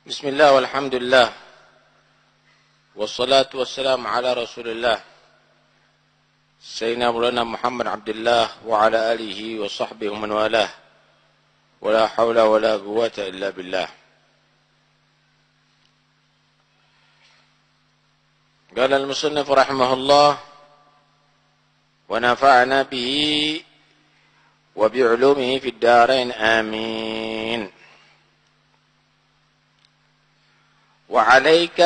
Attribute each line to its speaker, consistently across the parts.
Speaker 1: Bismillah walhamdulillah wassalatu wassalamu ala rasulillah Sayyidina Maulana Muhammad Abdullah wa ala alihi wa sahbihi wa man walah wa la hawla wa la quwwata illa billah. Qala al-musannif rahimahullah wa nafa'ana bihi wa bi'ulumihi fid darain amin. وعليك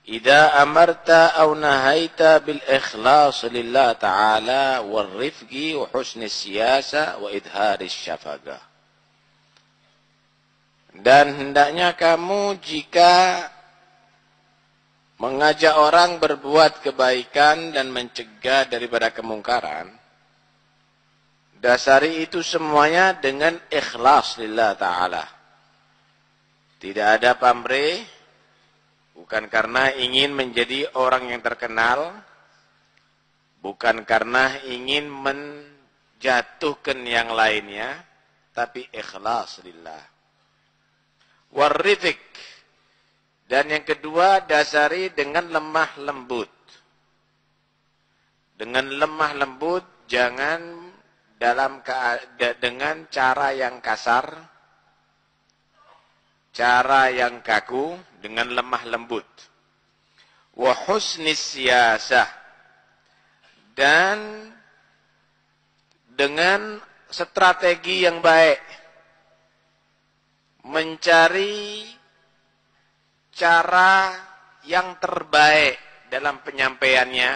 Speaker 1: إذا أمرت أو نهيت بالإخلاص لله تعالى والرفق وحسن السياسة وإظهار الشفقة. Dan hendaknya kamu jika mengajak orang berbuat kebaikan dan mencegah daripada kemungkaran, dasari itu semuanya dengan ikhlas lillah ta'ala. Tidak ada pamrih, bukan karena ingin menjadi orang yang terkenal, bukan karena ingin menjatuhkan yang lainnya, tapi ikhlas lillah. Warrifik. Dan yang kedua, dasari dengan lemah lembut. Dengan lemah lembut, jangan dengan cara yang kasar, cara yang kaku, dengan lemah lembut. Wa husnis siyasah. Dan dengan strategi yang baik. Mencari cara yang terbaik dalam penyampaiannya.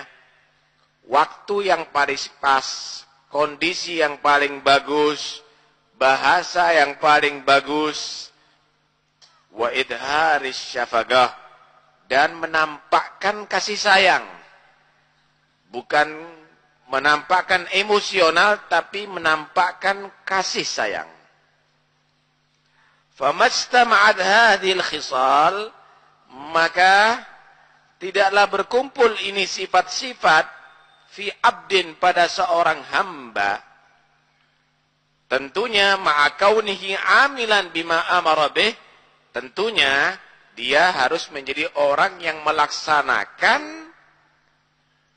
Speaker 1: Waktu yang paling pas, kondisi yang paling bagus, bahasa yang paling bagus. Wa idharis syafaqah, dan menampakkan kasih sayang, bukan menampakkan emosional, tapi menampakkan kasih sayang. Famastama'at hadhil khisal, maka tidaklah berkumpul ini sifat-sifat fi abdin, pada seorang hamba, tentunya ma'akaunihi amilan bima amara bih, tentunya dia harus menjadi orang yang melaksanakan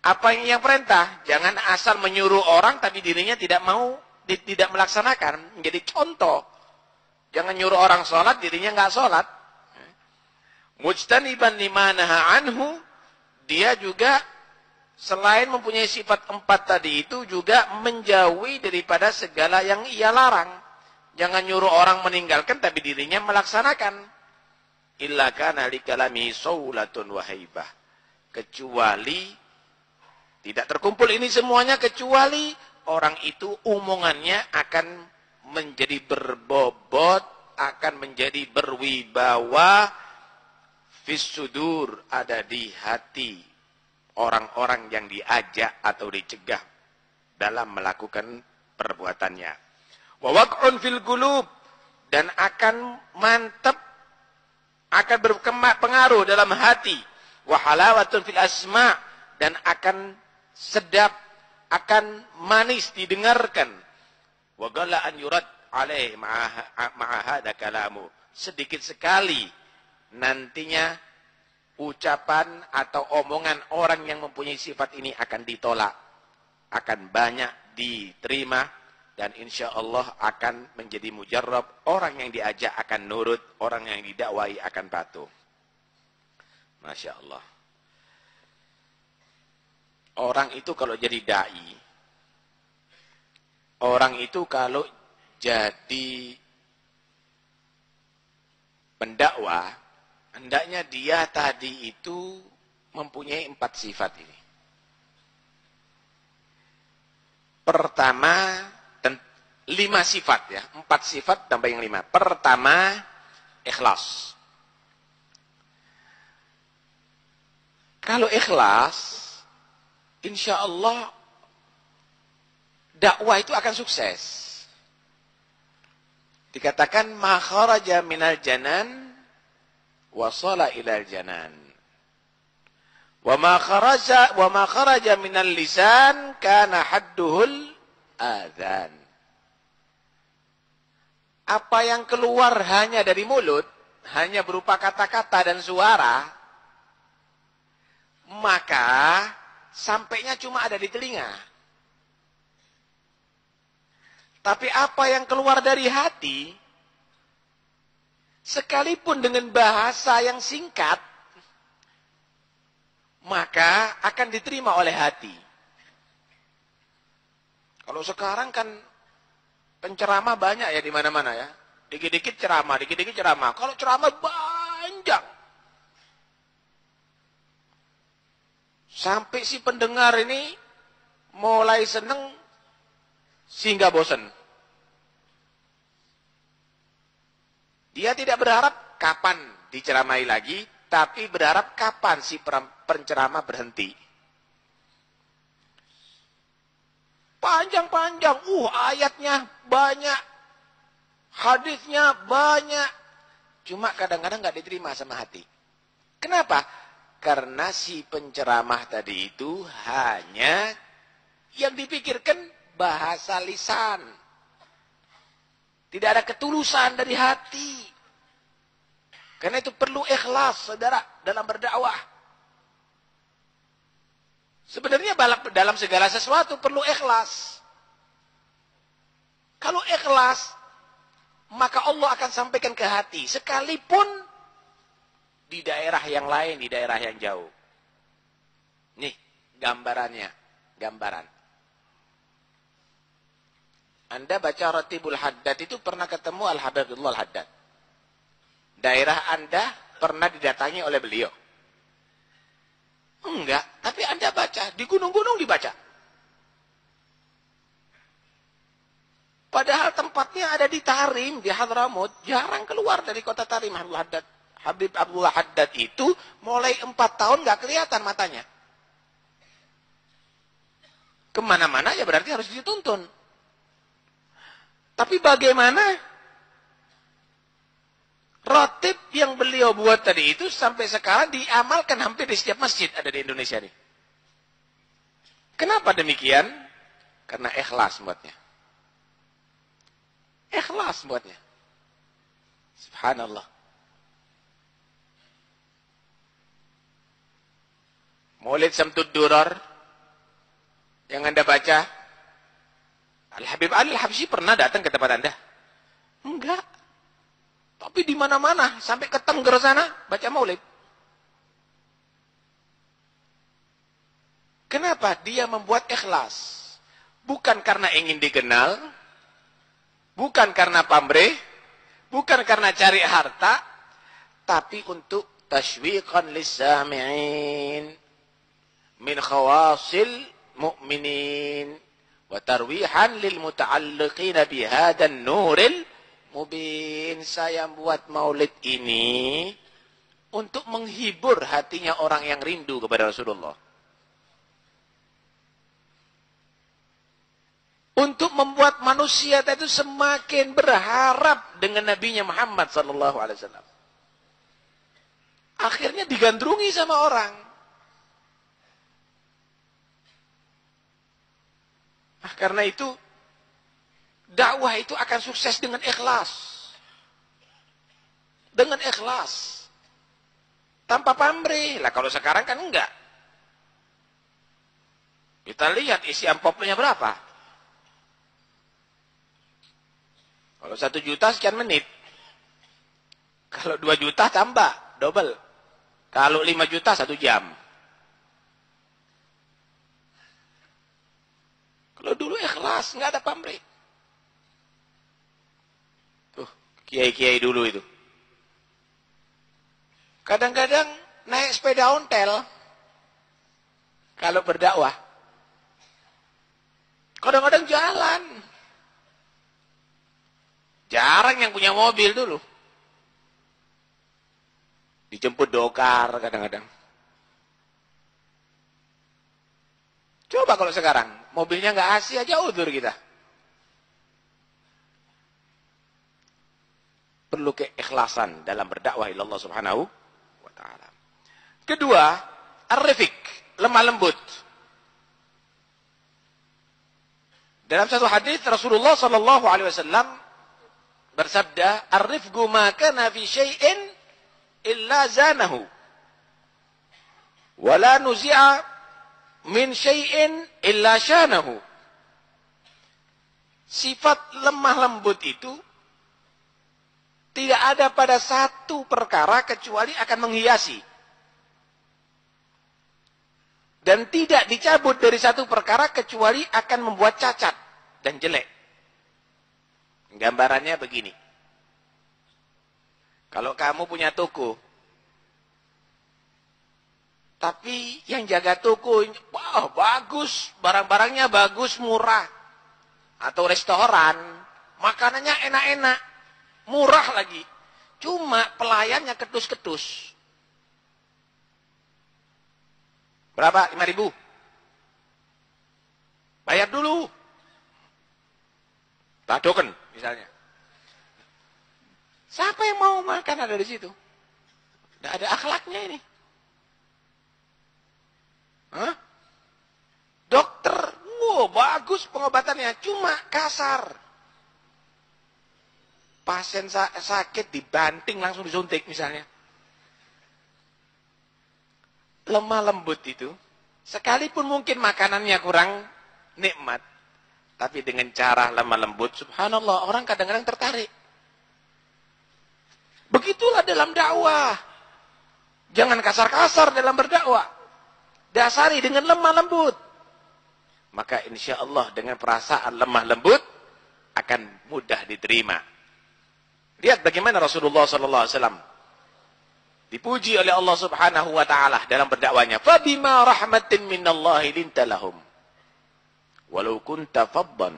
Speaker 1: apa yang perintah. Jangan asal menyuruh orang tapi dirinya tidak mau, tidak melaksanakan. Menjadi contoh. Jangan nyuruh orang sholat, dirinya nggak sholat. Mujtaniban lima naha anhu, dia juga selain mempunyai sifat 4 tadi itu juga menjauhi daripada segala yang ia larang. Jangan nyuruh orang meninggalkan tapi dirinya melaksanakan. Illa kana likalami saulatun wa haibah. Kecuali tidak terkumpul ini semuanya, kecuali orang itu omongannya akan menjadi berbobot, akan menjadi berwibawa, fis sudur, ada di hati orang-orang yang diajak atau dicegah dalam melakukan perbuatannya. Wa waq'un fil qulub, dan akan mantap, akan berpengaruh dalam hati. Wa halawatun fil asma', dan akan sedap, akan manis didengarkan. Wa qalla an yurad alaihi ma'a hadha kalamu, sedikit sekali nantinya ucapan atau omongan orang yang mempunyai sifat ini akan ditolak, akan banyak diterima. Dan insya Allah akan menjadi mujarrab. Orang yang diajak akan nurut. Orang yang didakwai akan patuh. Masya Allah. Orang itu kalau jadi da'i. Orang itu kalau jadi pendakwah. Hendaknya dia tadi itu mempunyai 4 sifat ini. Pertama, 5 sifat ya, 4 sifat tambah yang 5. Pertama, ikhlas. Kalau ikhlas, insya Allah dakwah itu akan sukses. Dikatakan ma kharaja minal janan wasala ilal janan. Wa ma kharaja minal lisan kana hadduhul adzan. apa yang keluar hanya dari mulut, hanya berupa kata-kata dan suara, maka sampainya cuma ada di telinga. Tapi apa yang keluar dari hati, sekalipun dengan bahasa yang singkat, maka akan diterima oleh hati. Kalau sekarang kan penceramah banyak ya di mana-mana ya. Dikit-dikit ceramah, dikit-dikit ceramah. Kalau ceramah panjang. Sampai si pendengar ini mulai seneng sehingga bosan. Dia tidak berharap kapan diceramai lagi, tapi berharap kapan si penceramah berhenti. Panjang-panjang, ayatnya banyak, hadisnya banyak. Cuma kadang-kadang nggak diterima sama hati. Kenapa? Karena si penceramah tadi itu hanya yang dipikirkan bahasa lisan. Tidak ada ketulusan dari hati. Karena itu perlu ikhlas, saudara, dalam berdakwah. Sebenarnya dalam segala sesuatu perlu ikhlas. Kalau ikhlas, maka Allah akan sampaikan ke hati. Sekalipun di daerah yang lain, di daerah yang jauh. Nih, gambarannya. Gambaran. Anda baca Ratibul Haddad itu pernah ketemu Al-Habibullah Al-Haddad. Daerah Anda pernah didatangi oleh beliau. Enggak, tapi Anda baca. Di gunung-gunung dibaca. Padahal tempatnya ada di Tarim, di Hadramut. Jarang keluar dari kota Tarim, Habib Abdullah Haddad itu mulai 4 tahun nggak kelihatan matanya. Kemana-mana ya berarti harus dituntun. Tapi bagaimana ratib yang beliau buat tadi itu sampai sekarang diamalkan hampir di setiap masjid ada di Indonesia ini. Kenapa demikian? Karena ikhlas buatnya. Ikhlas buatnya. Subhanallah. Maulid Samtud Durar yang Anda baca, Al-Habib Ali Al-Habsyi pernah datang ke tempat Anda? Enggak. Tapi di mana-mana sampai ke Tengger sana baca Maulid. Kenapa? Dia membuat ikhlas. Bukan karena ingin dikenal, bukan karena pamrih, bukan karena cari harta, tapi untuk tashwiqan lis-sami'in min khawasil mu'minin wa tarwihan lil muta'alliqina bihadan nuril mubin. Saya buat maulid ini untuk menghibur hatinya orang yang rindu kepada Rasulullah. Untuk membuat manusia itu semakin berharap dengan Nabinya Muhammad sallallahu alaihi wasallam. Akhirnya digandrungi sama orang. Karena itu dakwah itu akan sukses dengan ikhlas. Dengan ikhlas. Tanpa pamrih. Lah kalau sekarang kan enggak. Kita lihat isi amplopnya berapa. Kalau 1 juta sekian menit. Kalau 2 juta tambah, double. Kalau 5 juta 1 jam. Kalau dulu ikhlas, nggak ada pamrih. Tuh, kiai-kiai dulu itu. Kadang-kadang naik sepeda ontel. Kalau berdakwah. Kadang-kadang jalan. Jarang yang punya mobil dulu. Dijemput dokar kadang-kadang. Coba kalau sekarang, mobilnya nggak asi aja udur kita. Perlu keikhlasan dalam berdakwah ila Allah Subhanahu wa taala. Kedua, ar-rifq, lemah lembut. Dalam satu hadis Rasulullah sallallahu alaihi wasallam bersabda, "Ar-rifqu ma kana fi syai'in illa zanahu. Wa la nuzi'a min syai'in illa syanahu." Sifat lemah lembut itu tidak ada pada satu perkara kecuali akan menghiasi. Dan tidak dicabut dari satu perkara kecuali akan membuat cacat dan jelek. Gambarannya begini. Kalau kamu punya toko, tapi yang jaga toko, wah bagus, barang-barangnya bagus, murah. Atau restoran, makanannya enak-enak, murah lagi. Cuma pelayannya ketus-ketus. Berapa? 5.000. Bayar dulu. Tadoken misalnya. Siapa yang mau makan ada di situ? Tidak ada akhlaknya ini. Hah? Dokter, wow, bagus pengobatannya, cuma kasar. Pasien sakit dibanting langsung disuntik misalnya. Lemah lembut itu, sekalipun mungkin makanannya kurang nikmat, tapi dengan cara lemah lembut, subhanallah, orang kadang-kadang tertarik. Begitulah dalam dakwah. Jangan kasar-kasar dalam berdakwah. Dasari dengan lemah lembut. Maka insya Allah dengan perasaan lemah lembut akan mudah diterima. Lihat bagaimana Rasulullah SAW dipuji oleh Allah Subhanahu wa taala dalam berdakwanya. Fabima rahmatin minallahi linta lahum. Walau kunta faddan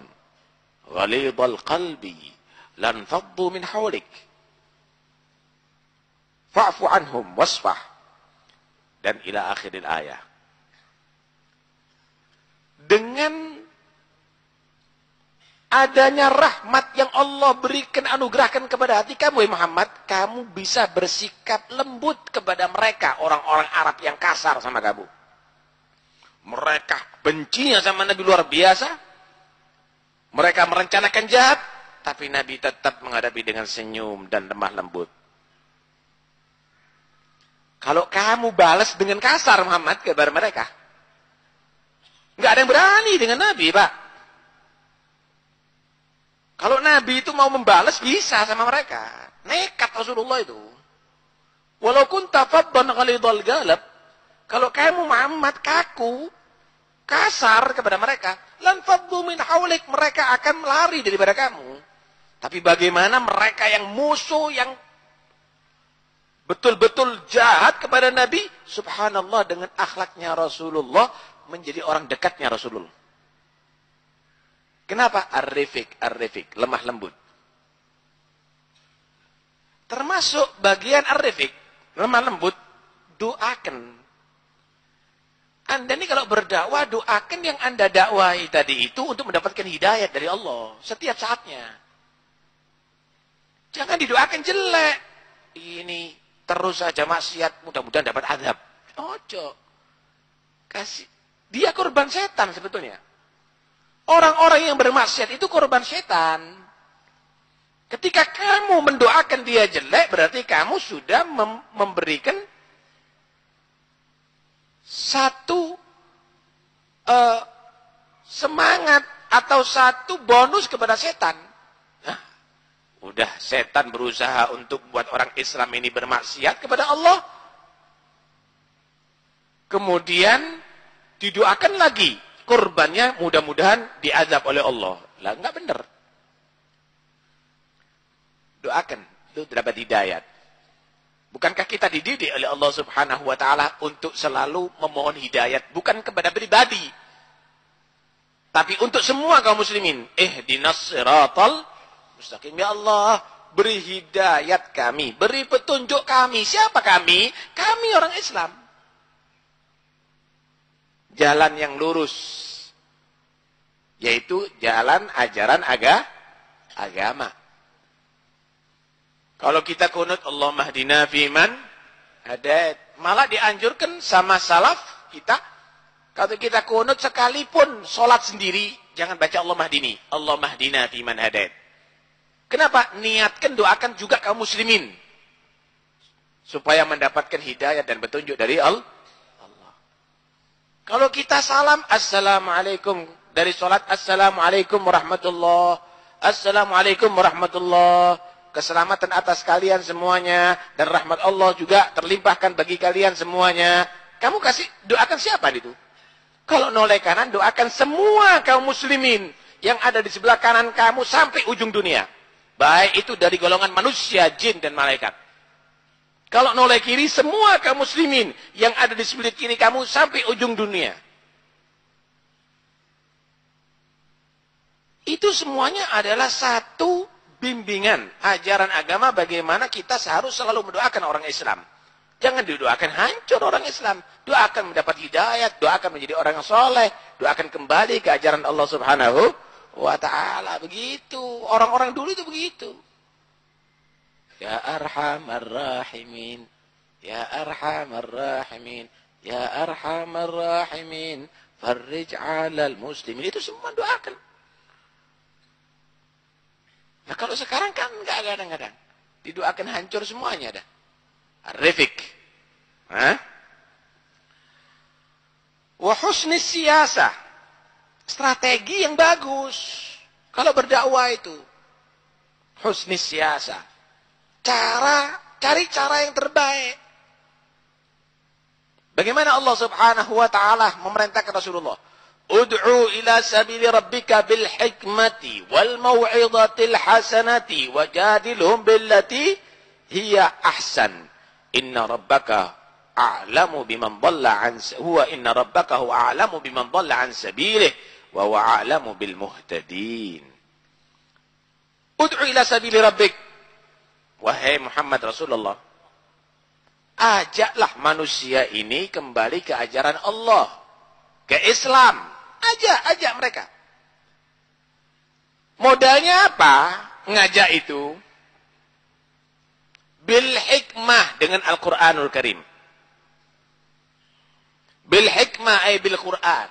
Speaker 1: ghalidhal qalbi lan faddu min hawlik. Fa'fu anhum wasfah. Dan ila akhiril ayah. Dengan adanya rahmat yang Allah berikan, anugerahkan kepada hati kamu, Muhammad, kamu bisa bersikap lembut kepada mereka, orang-orang Arab yang kasar sama kamu. Mereka bencinya sama Nabi luar biasa. Mereka merencanakan jahat, tapi Nabi tetap menghadapi dengan senyum dan lemah lembut. Kalau kamu balas dengan kasar, Muhammad, kepada mereka, nggak ada yang berani dengan Nabi, Pak. Kalau Nabi itu mau membalas, bisa sama mereka. Nekat Rasulullah itu. Walau kunta faddan ghalidhal qalb, kalau kamu Muhammad kaku, kasar kepada mereka, lan faddu min haulik, mereka akan lari daripada kamu. Tapi bagaimana mereka yang musuh, yang betul-betul jahat kepada Nabi, subhanallah, dengan akhlaknya Rasulullah menjadi orang dekatnya Rasulullah. Kenapa? Ar-rifik, lemah lembut. Termasuk bagian ar-rifik, lemah lembut, doakan. Anda ini kalau berdakwah, doakan yang Anda dakwahi tadi itu untuk mendapatkan hidayat dari Allah setiap saatnya. Jangan didoakan jelek. Ini terus saja maksiat, mudah-mudahan dapat azab. Ojo. Kasih. Dia korban setan sebetulnya. Orang-orang yang bermaksiat itu korban setan. Ketika kamu mendoakan dia jelek, berarti kamu sudah memberikan satu semangat atau satu bonus kepada setan. Nah, udah setan berusaha untuk buat orang Islam ini bermaksiat kepada Allah. Kemudian didoakan lagi. Korbannya mudah-mudahan diazab oleh Allah. Lah enggak benar. Doakan, itu dapat hidayat. Bukankah kita dididik oleh Allah Subhanahu wa taala untuk selalu memohon hidayat, bukan kepada pribadi, tapi untuk semua kaum muslimin. Ihdinas siratal mustaqim. Ya Allah, beri hidayat kami, beri petunjuk kami. Siapa kami? Kami orang Islam. Jalan yang lurus, yaitu jalan ajaran agama. Kalau kita kunut Allahumma hdina fiman hadait, malah dianjurkan sama salaf kita, kalau kita kunut sekalipun sholat sendiri, jangan baca Allahumma hdini, Allahumma hdina fiman hadait. Kenapa? Niatkan, doakan juga kaum muslimin. Supaya mendapatkan hidayah dan petunjuk dari Allah. Kalau kita salam, assalamualaikum. Dari sholat, assalamualaikum warahmatullah. Assalamualaikum warahmatullah. Keselamatan atas kalian semuanya. Dan rahmat Allah juga terlimpahkan bagi kalian semuanya. Kamu doakan siapa itu? Kalau noleh kanan, doakan semua kaum muslimin yang ada di sebelah kanan kamu sampai ujung dunia. Baik itu dari golongan manusia, jin, dan malaikat. Kalau noleh kiri, semua kaum muslimin yang ada di sebelah kiri kamu sampai ujung dunia. Itu semuanya adalah satu bimbingan, ajaran agama bagaimana kita seharus selalu mendoakan orang Islam. Jangan didoakan hancur orang Islam. Doakan mendapat hidayah, doakan menjadi orang yang soleh, doakan kembali ke ajaran Allah Subhanahu wa ta'ala. Begitu. Orang-orang dulu itu begitu. Ya arhamar rahimin. Ya arhamar rahimin. Ya arhamar rahimin. Farrij alal muslimin. Itu semua doakan. Nah kalau sekarang kan nggak kadang-kadang. Didoakan hancur semuanya dah. Arifik. Wa husnis siyasah. Strategi yang bagus. Kalau berdakwah itu. Husnis siyasah. Cari cara yang terbaik. Bagaimana Allah Subhanahu wa ta'ala memerintahkan Rasulullah? Ud'u ila sabili rabbika bil hikmati wal maw'izatil hasanati wajadilhum billati hiya ahsan. Inna rabbaka a'lamu biman dhalla an inna rabbaka huwa a'lamu biman dhalla an sabilihi wa huwa a'lamu bil muhtadin. Ud'u ila sabili rabbik. Wahai Muhammad Rasulullah, ajaklah manusia ini kembali ke ajaran Allah, ke Islam. Ajak mereka. Modalnya apa? Ngajak itu bil hikmah, dengan Al-Quranul Karim. Bil hikmah ay bil Quran.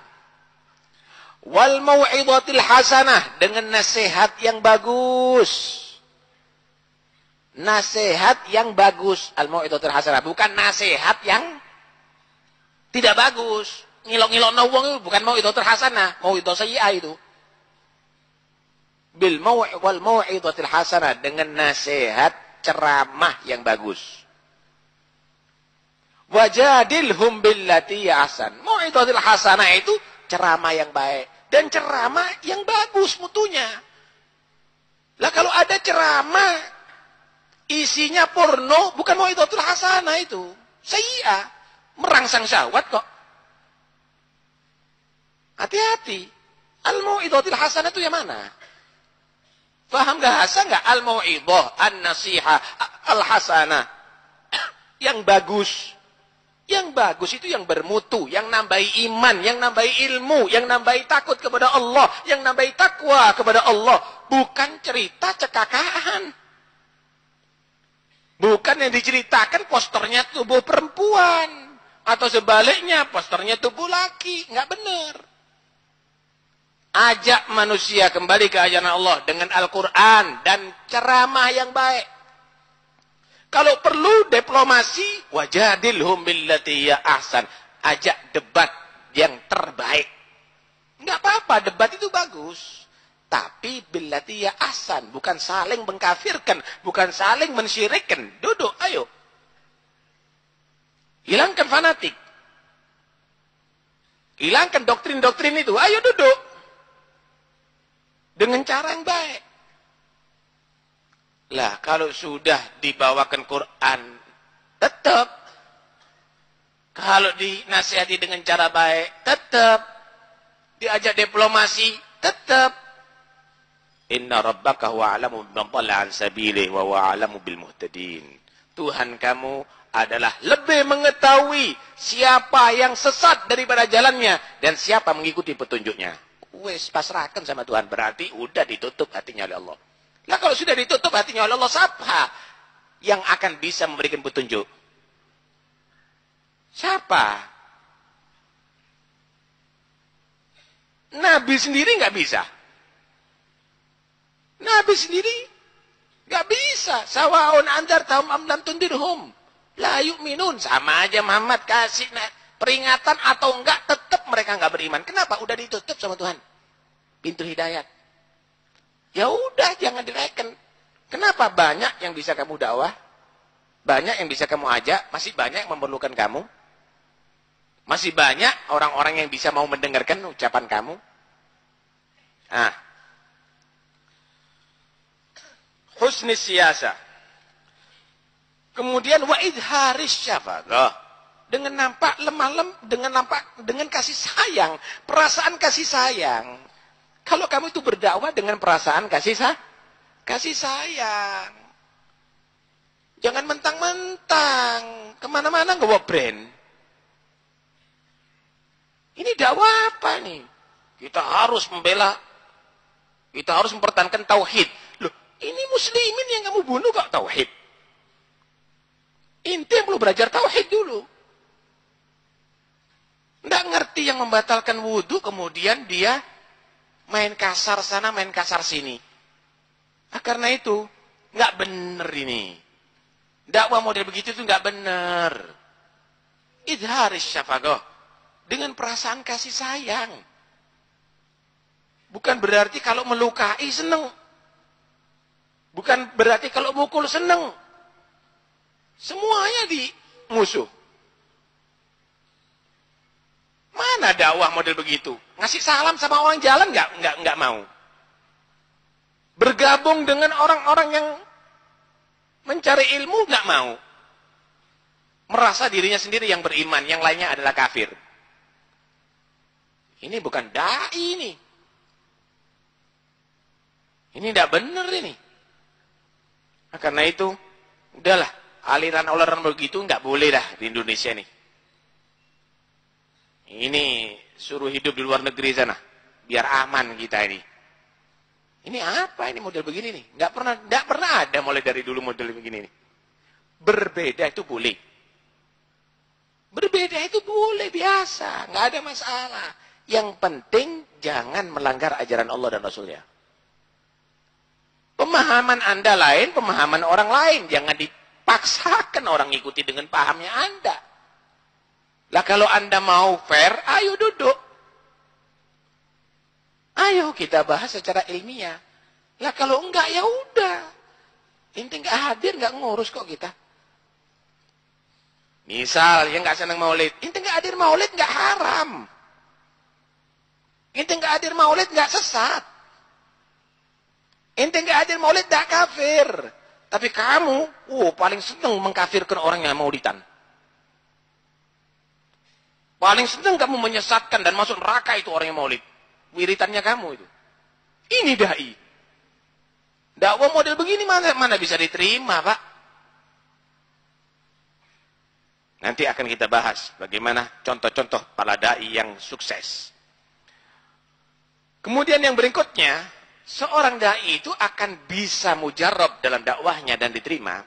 Speaker 1: Wal mau'izatil hasanah, dengan nasihat yang bagus. Nasihat yang bagus. Al-mau'izatil hasanah, bukan nasihat yang tidak bagus. Ngilok-ngilok wong itu bukan mau'izatil hasanah, mau'izah sayyi'ah itu. Wal mau'izatil hasanah, dengan nasihat ceramah yang bagus. Wajadilhum billati ahsan. Mau'izatil hasanah itu ceramah yang baik dan ceramah yang bagus mutunya. Lah kalau ada ceramah isinya porno, bukan mau'izatul hasanah itu. Sayyi'ah, merangsang syahwat kok. Hati-hati. Al-mau'izatul hasanah itu yang mana? Faham gak Hasan gak? Al-mau'izah, an-nasihah, al-hasanah. Yang bagus. Yang bagus itu yang bermutu, yang nambahi iman, yang nambahi ilmu, yang nambahi takut kepada Allah, yang nambahi takwa kepada Allah. Bukan cerita cekakahan. Bukan yang diceritakan posternya tubuh perempuan. Atau sebaliknya posternya tubuh laki. Nggak benar. Ajak manusia kembali ke ajaran Allah dengan Al-Quran dan ceramah yang baik. Kalau perlu diplomasi, wajadilhum billati ya ahsan. Ajak debat yang terbaik. Nggak apa-apa, debat itu bagus. Tapi billati ya ahsan, bukan saling mengkafirkan, bukan saling mensyirikkan. Duduk, ayo. Hilangkan fanatik. Hilangkan doktrin-doktrin itu. Ayo duduk. Dengan cara yang baik. Lah, kalau sudah dibawakan Quran, tetap. Kalau dinasihati dengan cara baik, tetap. Diajak diplomasi, tetap. Inna rabbaka huwa a'lamu biman dhalla an sabilihi wa huwa a'lamu bil muhtadin. Tuhan kamu adalah lebih mengetahui siapa yang sesat daripada jalannya dan siapa mengikuti petunjuknya. Wes pasrahkan sama Tuhan, berarti udah ditutup hatinya oleh Allah. Lah kalau sudah ditutup hatinya oleh Allah, siapa yang akan bisa memberikan petunjuk? Siapa? Nabi sendiri nggak bisa. Nabi sendiri Gak bisa. Sawaun anzartahum am lam tundirhum la yu'minun. Sama aja Muhammad kasih peringatan atau enggak, tetap mereka enggak beriman. Kenapa? Udah ditutup sama Tuhan pintu hidayat. Ya udah, jangan direken. Kenapa? Banyak yang bisa kamu dakwah, banyak yang bisa kamu ajak, masih banyak yang memerlukan kamu. Masih banyak orang-orang yang bisa mau mendengarkan ucapan kamu. Ah. Husni siyasa. Kemudian wa idharis syafaqah. Dengan nampak dengan kasih sayang, perasaan kasih sayang. Kalau kamu itu berdakwah dengan perasaan kasih sayang. Jangan mentang-mentang kemana-mana ngebawa brand. Ini dakwah apa nih? Kita harus membela, kita harus mempertahankan tauhid. Loh, ini muslimin yang kamu bunuh kok tauhid? Inti yang perlu belajar tauhid dulu. Nggak ngerti yang membatalkan wudhu, kemudian dia main kasar sana, main kasar sini. Karena itu, nggak bener ini. Dakwah model begitu itu nggak bener. Idharis syafaqah. Dengan perasaan kasih sayang. Bukan berarti kalau melukai seneng. Bukan berarti kalau mukul seneng. Semuanya di musuh. Mana dakwah model begitu? Ngasih salam sama orang jalan nggak mau. Bergabung dengan orang-orang yang mencari ilmu nggak mau. Merasa dirinya sendiri yang beriman, yang lainnya adalah kafir. Ini bukan dai ini. Ini tidak benar ini. Nah, karena itu, udahlah, aliran-aliran begitu nggak boleh dah di Indonesia nih. Ini suruh hidup di luar negeri sana, biar aman kita ini. Ini apa ini model begini nih? Nggak pernah ada mulai dari dulu model begini nih. Berbeda itu boleh. Berbeda itu boleh, biasa, nggak ada masalah. Yang penting jangan melanggar ajaran Allah dan Rasulnya. Pemahaman Anda lain, pemahaman orang lain. Jangan dipaksakan orang ikuti dengan pahamnya Anda. Lah kalau Anda mau fair, ayo duduk. Ayo kita bahas secara ilmiah. Lah kalau enggak ya udah. Inti enggak hadir, enggak ngurus kok kita. Misal yang enggak senang maulid, inti enggak hadir maulid enggak haram. Inti enggak hadir maulid enggak sesat. Inti enggak hadir maulid enggak kafir. Tapi kamu, paling senang mengkafirkan orang yang maulidan. Paling senang kamu menyesatkan dan masuk neraka itu orang yang maulid. Wiritannya kamu itu. Ini dai. Dakwah model begini mana bisa diterima, Pak? Nanti akan kita bahas bagaimana contoh-contoh para dai yang sukses. Kemudian yang berikutnya, seorang dai itu akan bisa mujarab dalam dakwahnya dan diterima.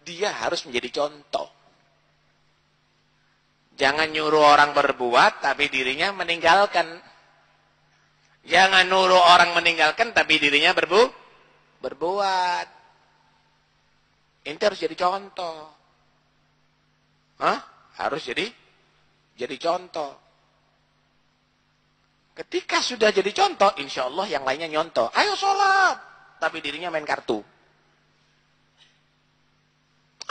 Speaker 1: Dia harus menjadi contoh. Jangan nyuruh orang berbuat, tapi dirinya meninggalkan. Jangan nyuruh orang meninggalkan, tapi dirinya berbuat. Ini harus jadi contoh. Harus jadi contoh. Ketika sudah jadi contoh, insya Allah yang lainnya nyontoh. Ayo sholat, tapi dirinya main kartu.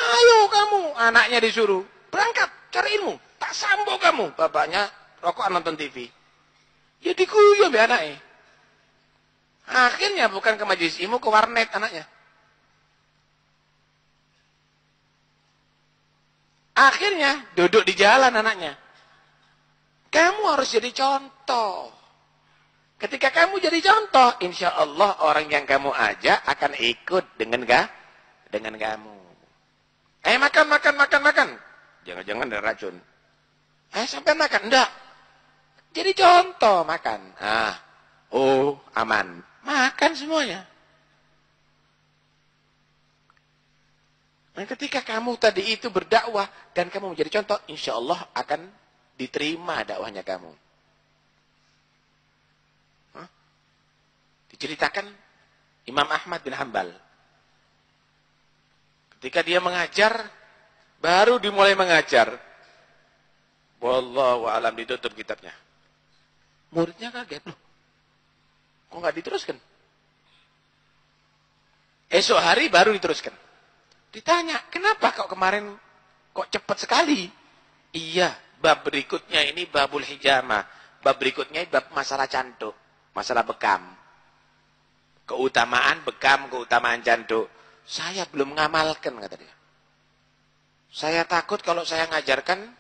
Speaker 1: Ayo kamu, anaknya disuruh berangkat cari ilmu. Tak sambo kamu, bapaknya rokok nonton TV. Ya dikuyuh be anaknya. Akhirnya bukan ke majelis ilmu, ke warnet anaknya. Akhirnya duduk di jalan anaknya. Kamu harus jadi contoh. Ketika kamu jadi contoh, insya Allah orang yang kamu ajak akan ikut dengan kamu. Makan. Jangan-jangan ada racun. Sampai makan. Enggak. Jadi contoh makan. Aman. Makan semuanya. Nah, ketika kamu tadi itu berdakwah dan kamu menjadi contoh, insya Allah akan diterima dakwahnya kamu. Diceritakan Imam Ahmad bin Hanbal. Ketika dia mengajar, baru dimulai mengajar. Wallahu a'lam, ditutup kitabnya. Muridnya kaget, loh. Kok nggak diteruskan? Esok hari baru diteruskan. Ditanya, kenapa kok kemarin kok cepat sekali? Iya, bab berikutnya ini babul hijamah. Bab berikutnya bab masalah cantuk, masalah bekam. Keutamaan bekam, keutamaan cantuk. Saya belum ngamalkan, kata dia. Saya takut kalau saya ngajarkan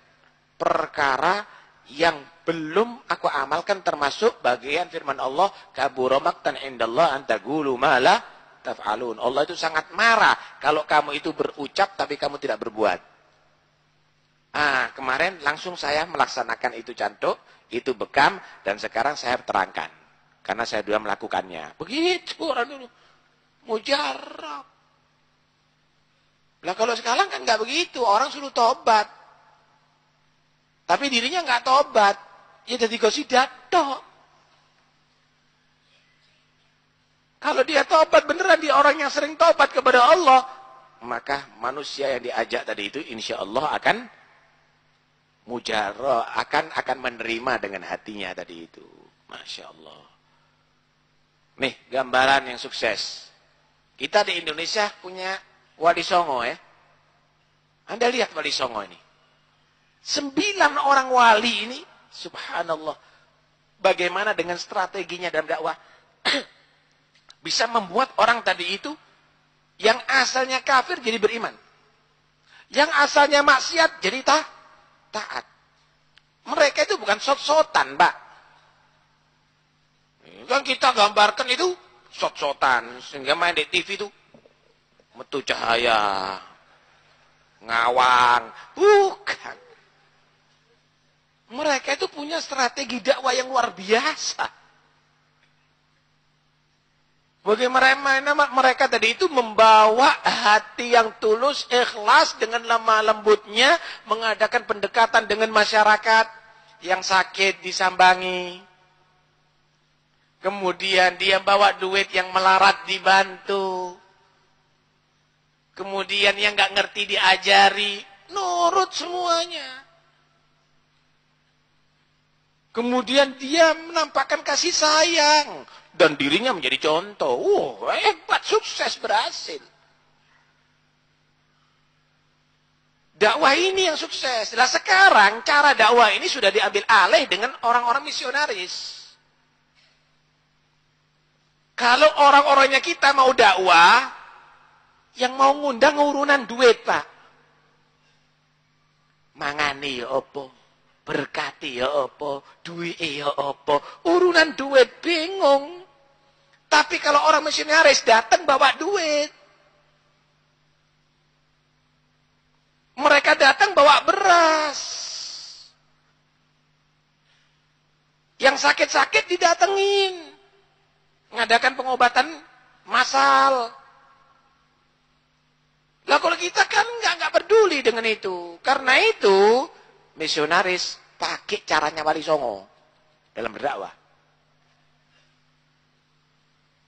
Speaker 1: perkara yang belum aku amalkan, termasuk bagian firman Allah, kabura maqtan indallah an taqulu ma la taf'alun. Allah itu sangat marah kalau kamu itu berucap tapi kamu tidak berbuat. Kemarin langsung saya melaksanakan itu cantuk, itu bekam, dan sekarang saya terangkan karena saya sudah melakukannya. Begitu orang dulu. Mujarab. Lah kalau sekarang kan nggak begitu, orang suruh tobat. Tapi dirinya nggak tobat. Ya jadi gosidat tok. Kalau dia tobat beneran, dia orang yang sering tobat kepada Allah, maka manusia yang diajak tadi itu insya Allah akan mujarrah, akan menerima dengan hatinya tadi itu. Masya Allah. Nih gambaran yang sukses. Kita di Indonesia punya Wali Songo ya. Anda lihat Wali Songo ini. 9 orang wali ini, subhanallah, bagaimana dengan strateginya dalam dakwah bisa membuat orang tadi itu yang asalnya kafir jadi beriman, yang asalnya maksiat jadi taat. Mereka itu bukan sot-sotan, Pak. Kan kita gambarkan itu sot-sotan, sehingga main di TV itu metu cahaya, ngawang, bukan. Mereka itu punya strategi dakwah yang luar biasa. Bagaimana mereka tadi itu membawa hati yang tulus, ikhlas, dengan lemah lembutnya, mengadakan pendekatan dengan masyarakat yang sakit disambangi. Kemudian dia bawa duit yang melarat dibantu. Kemudian yang nggak ngerti diajari, nurut semuanya. Kemudian dia menampakkan kasih sayang. Dan dirinya menjadi contoh. Hebat, sukses, berhasil. Dakwah ini yang sukses. Nah sekarang cara dakwah ini sudah diambil alih dengan orang-orang misionaris. Kalau orang-orangnya kita mau dakwah, yang mau ngundang urunan duit, Pak. Mangani ya apa? Berkati ya apa, duit ya apa, urunan duit bingung. Tapi kalau orang misionaris datang bawa duit, mereka datang bawa beras. Yang sakit-sakit didatengin, ngadakan pengobatan massal. Lah kalau kita kan nggak peduli dengan itu, karena itu misionaris pakai caranya Wali Songo dalam berdakwah.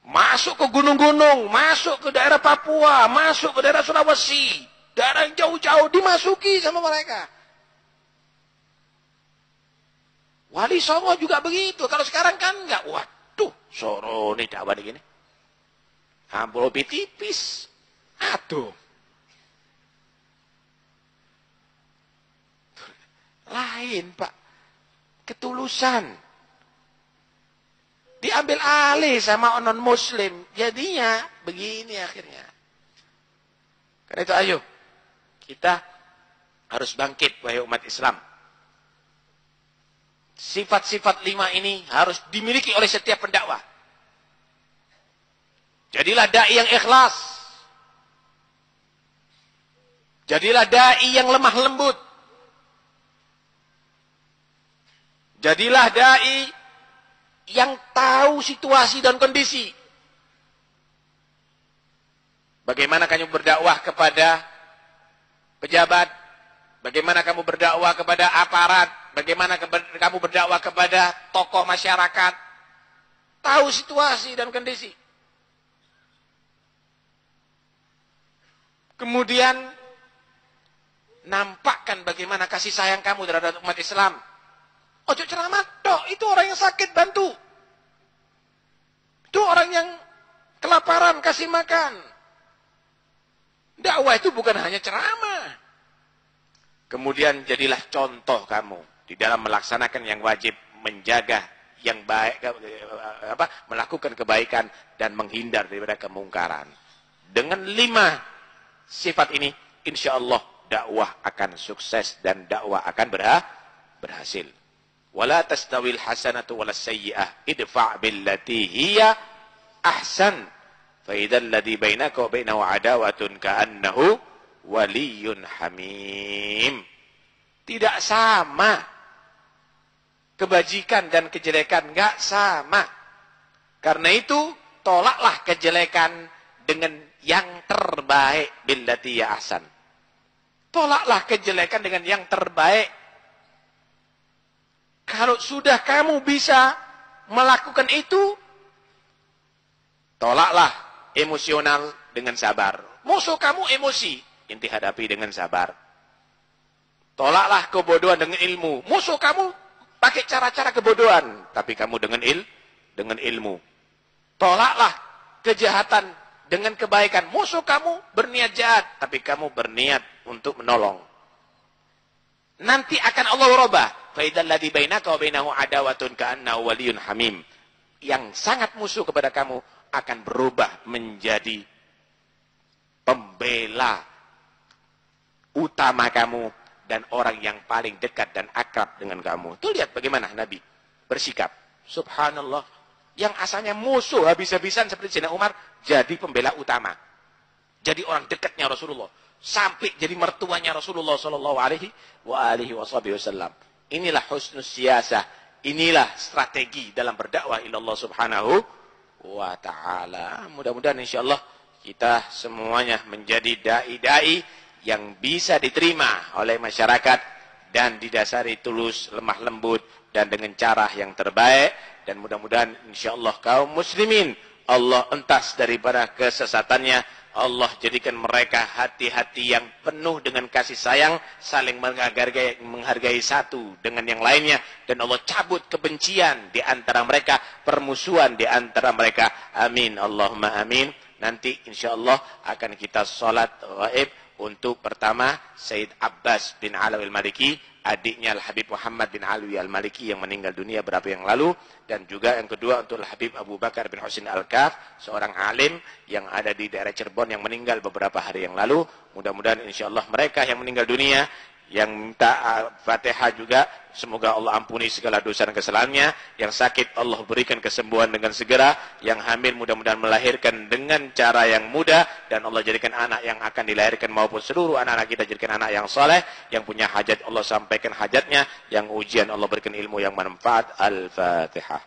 Speaker 1: Masuk ke gunung-gunung, masuk ke daerah Papua, masuk ke daerah Sulawesi, daerah yang jauh-jauh dimasuki sama mereka. Wali Songo juga begitu. Kalau sekarang kan enggak. Waduh, soro nih dakwah begini. Amplop tipis. Aduh. Lain, Pak. Ketulusan. Diambil alih sama non-muslim. Jadinya begini akhirnya. Karena itu ayo. Kita harus bangkit, wahai umat Islam. Sifat-sifat 5 ini harus dimiliki oleh setiap pendakwah. Jadilah dai yang ikhlas. Jadilah dai yang lemah lembut. Jadilah dai yang tahu situasi dan kondisi. Bagaimana kamu berdakwah kepada pejabat? Bagaimana kamu berdakwah kepada aparat? Bagaimana kamu berdakwah kepada tokoh masyarakat? Tahu situasi dan kondisi. Kemudian nampakkan bagaimana kasih sayang kamu terhadap umat Islam. Ojo ceramah, tok, itu orang yang sakit bantu. Itu orang yang kelaparan kasih makan. Dakwah itu bukan hanya ceramah. Kemudian jadilah contoh kamu di dalam melaksanakan yang wajib, menjaga yang baik, melakukan kebaikan dan menghindar daripada kemungkaran. Dengan 5 sifat ini, insya Allah dakwah akan sukses dan dakwah akan berhasil. Wala tastawil hasanatu walas sayyi'ah idfa' billati hiya ahsan fa idzal ladzi bainaka wa bainahu adawatun ka'annahu waliyyun hamim. Tidak sama kebajikan dan kejelekan, enggak sama. Karena itu tolaklah kejelekan dengan yang terbaik, billati ya ahsan. Tolaklah kejelekan dengan yang terbaik. Kalau sudah kamu bisa melakukan itu, tolaklah emosional dengan sabar. Musuh kamu emosi, inti hadapi dengan sabar. Tolaklah kebodohan dengan ilmu. Musuh kamu pakai cara-cara kebodohan, tapi kamu dengan ilmu. Tolaklah kejahatan dengan kebaikan. Musuh kamu berniat jahat, tapi kamu berniat untuk menolong. Nanti akan Allah rubah. Fa idzal ladzi bainaka wa bainahu adawatun ka'annahu waliyyun hamim. Yang sangat musuh kepada kamu akan berubah menjadi pembela utama kamu dan orang yang paling dekat dan akrab dengan kamu. Tuh lihat bagaimana Nabi bersikap. Subhanallah. Yang asalnya musuh habis-habisan seperti Sayyidina Umar jadi pembela utama. Jadi orang dekatnya Rasulullah. Sampai jadi mertuanya Rasulullah sallallahu alaihi wasallam. Inilah husnus siyasah. Inilah strategi dalam berdakwah ila Allah Subhanahu wa taala. Mudah-mudahan insyaallah kita semuanya menjadi dai-dai yang bisa diterima oleh masyarakat dan didasari tulus, lemah lembut dan dengan cara yang terbaik, dan mudah-mudahan insyaallah kaum muslimin Allah entas daripada kesesatannya. Allah jadikan mereka hati-hati yang penuh dengan kasih sayang, saling menghargai satu dengan yang lainnya, dan Allah cabut kebencian di antara mereka, permusuhan di antara mereka. Amin, Allahumma amin. Nanti insyaallah akan kita salat gaib untuk pertama Sayyid Abbas bin Alawi al-Maliki, adiknya Al-Habib Muhammad bin Alawi al-Maliki yang meninggal dunia beberapa yang lalu, dan juga yang kedua untuk Al-Habib Abu Bakar bin Husin Al-Kaf, seorang alim yang ada di daerah Cirebon yang meninggal beberapa hari yang lalu. Mudah-mudahan insyaallah mereka yang meninggal dunia, yang minta Fatihah juga, semoga Allah ampuni segala dosa dan kesalahannya. Yang sakit Allah berikan kesembuhan dengan segera. Yang hamil mudah-mudahan melahirkan dengan cara yang mudah, dan Allah jadikan anak yang akan dilahirkan maupun seluruh anak-anak kita jadikan anak yang soleh. Yang punya hajat Allah sampaikan hajatnya. Yang ujian Allah berikan ilmu yang bermanfaat. Al-Fatihah.